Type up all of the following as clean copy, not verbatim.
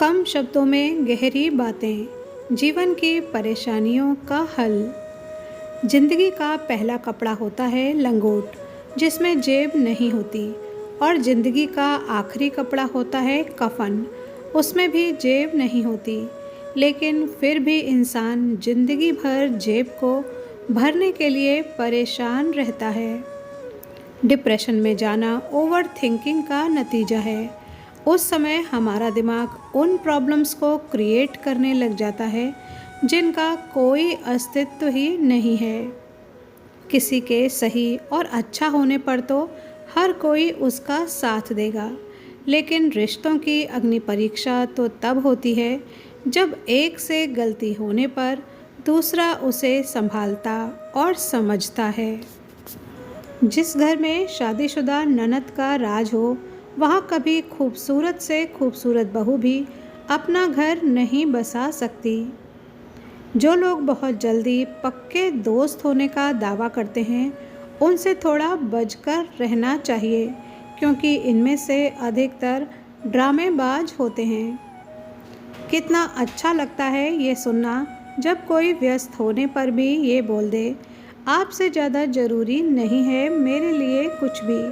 कम शब्दों में गहरी बातें, जीवन की परेशानियों का हल। जिंदगी का पहला कपड़ा होता है लंगोट, जिसमें जेब नहीं होती, और जिंदगी का आखिरी कपड़ा होता है कफन, उसमें भी जेब नहीं होती। लेकिन फिर भी इंसान जिंदगी भर जेब को भरने के लिए परेशान रहता है। डिप्रेशन में जाना ओवर थिंकिंग का नतीजा है। उस समय हमारा दिमाग उन प्रॉब्लम्स को क्रिएट करने लग जाता है जिनका कोई अस्तित्व ही नहीं है। किसी के सही और अच्छा होने पर तो हर कोई उसका साथ देगा, लेकिन रिश्तों की अग्नि परीक्षा तो तब होती है जब एक से गलती होने पर दूसरा उसे संभालता और समझता है। जिस घर में शादीशुदा ननद का राज हो, वहाँ कभी खूबसूरत से खूबसूरत बहू भी अपना घर नहीं बसा सकती। जो लोग बहुत जल्दी पक्के दोस्त होने का दावा करते हैं, उनसे थोड़ा बचकर रहना चाहिए, क्योंकि इनमें से अधिकतर ड्रामेबाज होते हैं। कितना अच्छा लगता है ये सुनना जब कोई व्यस्त होने पर भी ये बोल दे, आपसे ज़्यादा ज़रूरी नहीं है मेरे लिए कुछ भी।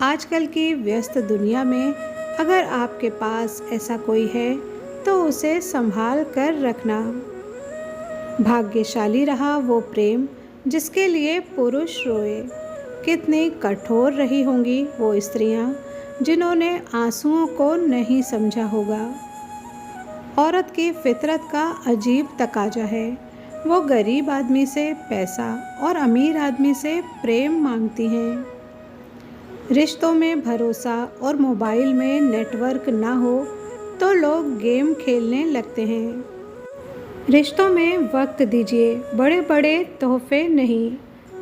आजकल की व्यस्त दुनिया में अगर आपके पास ऐसा कोई है तो उसे संभाल कर रखना। भाग्यशाली रहा वो प्रेम जिसके लिए पुरुष रोए। कितनी कठोर रही होंगी वो स्त्रियां जिन्होंने आंसुओं को नहीं समझा होगा। औरत की फितरत का अजीब तकाजा है। वो गरीब आदमी से पैसा और अमीर आदमी से प्रेम मांगती हैं। रिश्तों में भरोसा और मोबाइल में नेटवर्क ना हो तो लोग गेम खेलने लगते हैं। रिश्तों में वक्त दीजिए, बड़े बड़े तोहफे नहीं।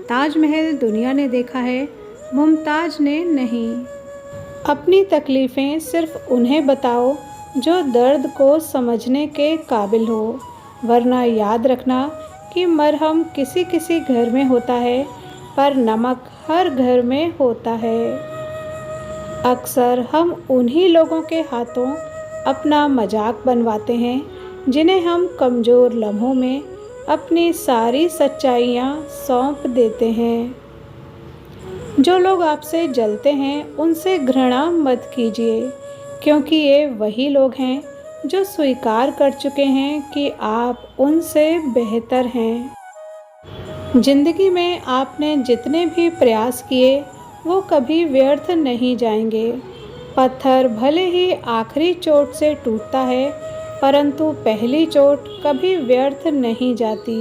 ताजमहल दुनिया ने देखा है, मुमताज ने नहीं। अपनी तकलीफ़ें सिर्फ उन्हें बताओ जो दर्द को समझने के काबिल हो, वरना याद रखना कि मरहम किसी किसी घर में होता है, पर नमक हर घर में होता है। अक्सर हम उन्हीं लोगों के हाथों अपना मजाक बनवाते हैं जिन्हें हम कमज़ोर लम्हों में अपनी सारी सच्चाइयाँ सौंप देते हैं। जो लोग आपसे जलते हैं उनसे घृणा मत कीजिए, क्योंकि ये वही लोग हैं जो स्वीकार कर चुके हैं कि आप उनसे बेहतर हैं। जिंदगी में आपने जितने भी प्रयास किए वो कभी व्यर्थ नहीं जाएंगे। पत्थर भले ही आखिरी चोट से टूटता है, परंतु पहली चोट कभी व्यर्थ नहीं जाती।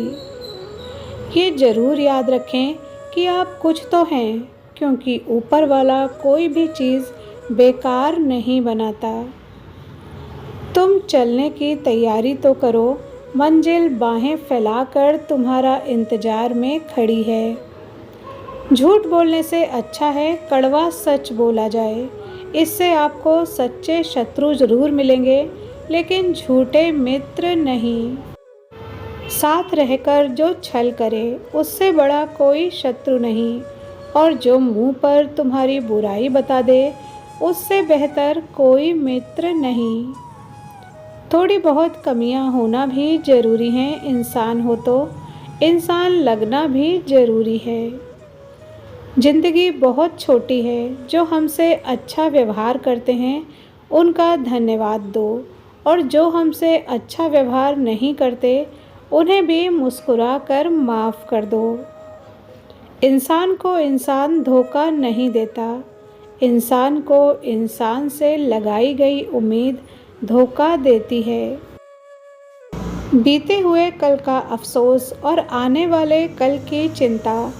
ये ज़रूर याद रखें कि आप कुछ तो हैं, क्योंकि ऊपर वाला कोई भी चीज़ बेकार नहीं बनाता। तुम चलने की तैयारी तो करो, मंजिल बाहें फैलाकर तुम्हारा इंतज़ार में खड़ी है। झूठ बोलने से अच्छा है कड़वा सच बोला जाए। इससे आपको सच्चे शत्रु ज़रूर मिलेंगे, लेकिन झूठे मित्र नहीं। साथ रहकर जो छल करे उससे बड़ा कोई शत्रु नहीं, और जो मुंह पर तुम्हारी बुराई बता दे उससे बेहतर कोई मित्र नहीं। थोड़ी बहुत कमियां होना भी ज़रूरी हैं। इंसान हो तो इंसान लगना भी ज़रूरी है। ज़िंदगी बहुत छोटी है। जो हमसे अच्छा व्यवहार करते हैं उनका धन्यवाद दो, और जो हमसे अच्छा व्यवहार नहीं करते उन्हें भी मुस्कुरा कर माफ़ कर दो। इंसान को इंसान धोखा नहीं देता, इंसान को इंसान से लगाई गई उम्मीद धोखा देती है। बीते हुए कल का अफसोस और आने वाले कल की चिंता,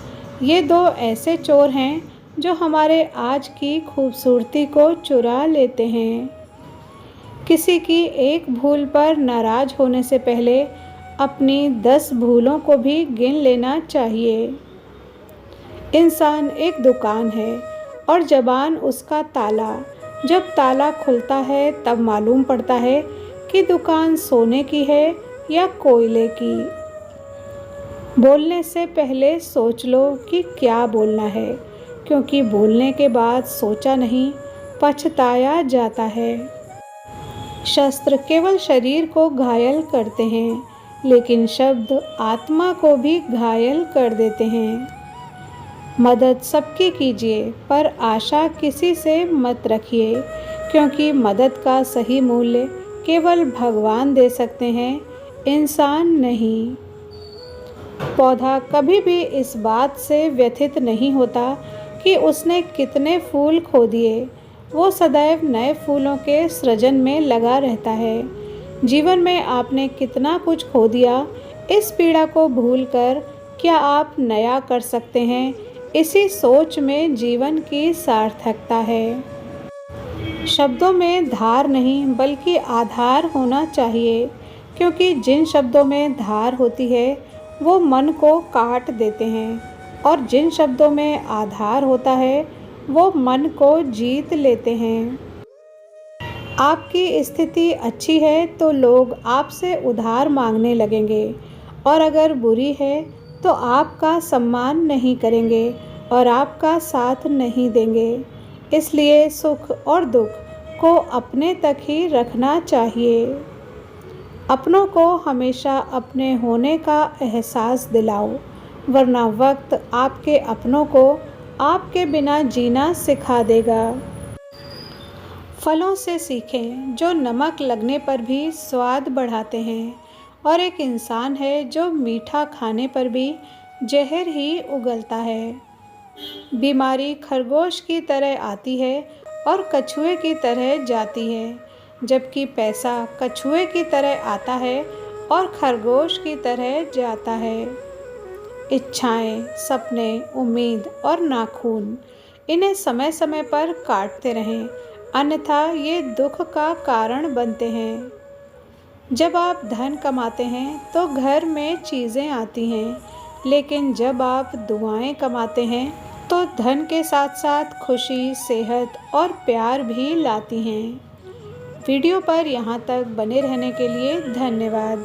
ये दो ऐसे चोर हैं जो हमारे आज की खूबसूरती को चुरा लेते हैं। किसी की एक भूल पर नाराज़ होने से पहले अपनी 10 भूलों को भी गिन लेना चाहिए। इंसान एक दुकान है और ज़बान उसका ताला। जब ताला खुलता है तब मालूम पड़ता है कि दुकान सोने की है या कोयले की। बोलने से पहले सोच लो कि क्या बोलना है, क्योंकि बोलने के बाद सोचा नहीं पछताया जाता है। शस्त्र केवल शरीर को घायल करते हैं, लेकिन शब्द आत्मा को भी घायल कर देते हैं। मदद सबकी कीजिए, पर आशा किसी से मत रखिए, क्योंकि मदद का सही मूल्य केवल भगवान दे सकते हैं, इंसान नहीं। पौधा कभी भी इस बात से व्यथित नहीं होता कि उसने कितने फूल खो दिए। वो सदैव नए फूलों के सृजन में लगा रहता है। जीवन में आपने कितना कुछ खो दिया, इस पीड़ा को भूलकर क्या आप नया कर सकते हैं? इसी सोच में जीवन की सार्थकता है। शब्दों में धार नहीं, बल्कि आधार होना चाहिए, क्योंकि जिन शब्दों में धार होती है वो मन को काट देते हैं, और जिन शब्दों में आधार होता है वो मन को जीत लेते हैं। आपकी स्थिति अच्छी है तो लोग आपसे उधार मांगने लगेंगे, और अगर बुरी है तो आपका सम्मान नहीं करेंगे और आपका साथ नहीं देंगे। इसलिए सुख और दुख को अपने तक ही रखना चाहिए। अपनों को हमेशा अपने होने का एहसास दिलाओ, वरना वक्त आपके अपनों को आपके बिना जीना सिखा देगा। फलों से सीखें जो नमक लगने पर भी स्वाद बढ़ाते हैं, और एक इंसान है जो मीठा खाने पर भी जहर ही उगलता है। बीमारी खरगोश की तरह आती है और कछुए की तरह जाती है, जबकि पैसा कछुए की तरह आता है और खरगोश की तरह जाता है। इच्छाएं, सपने, उम्मीद और नाखून, इन्हें समय समय पर काटते रहें, अन्यथा ये दुख का कारण बनते हैं। जब आप धन कमाते हैं तो घर में चीज़ें आती हैं, लेकिन जब आप दुआएं कमाते हैं तो धन के साथ साथ खुशी, सेहत और प्यार भी लाती हैं। वीडियो पर यहाँ तक बने रहने के लिए धन्यवाद।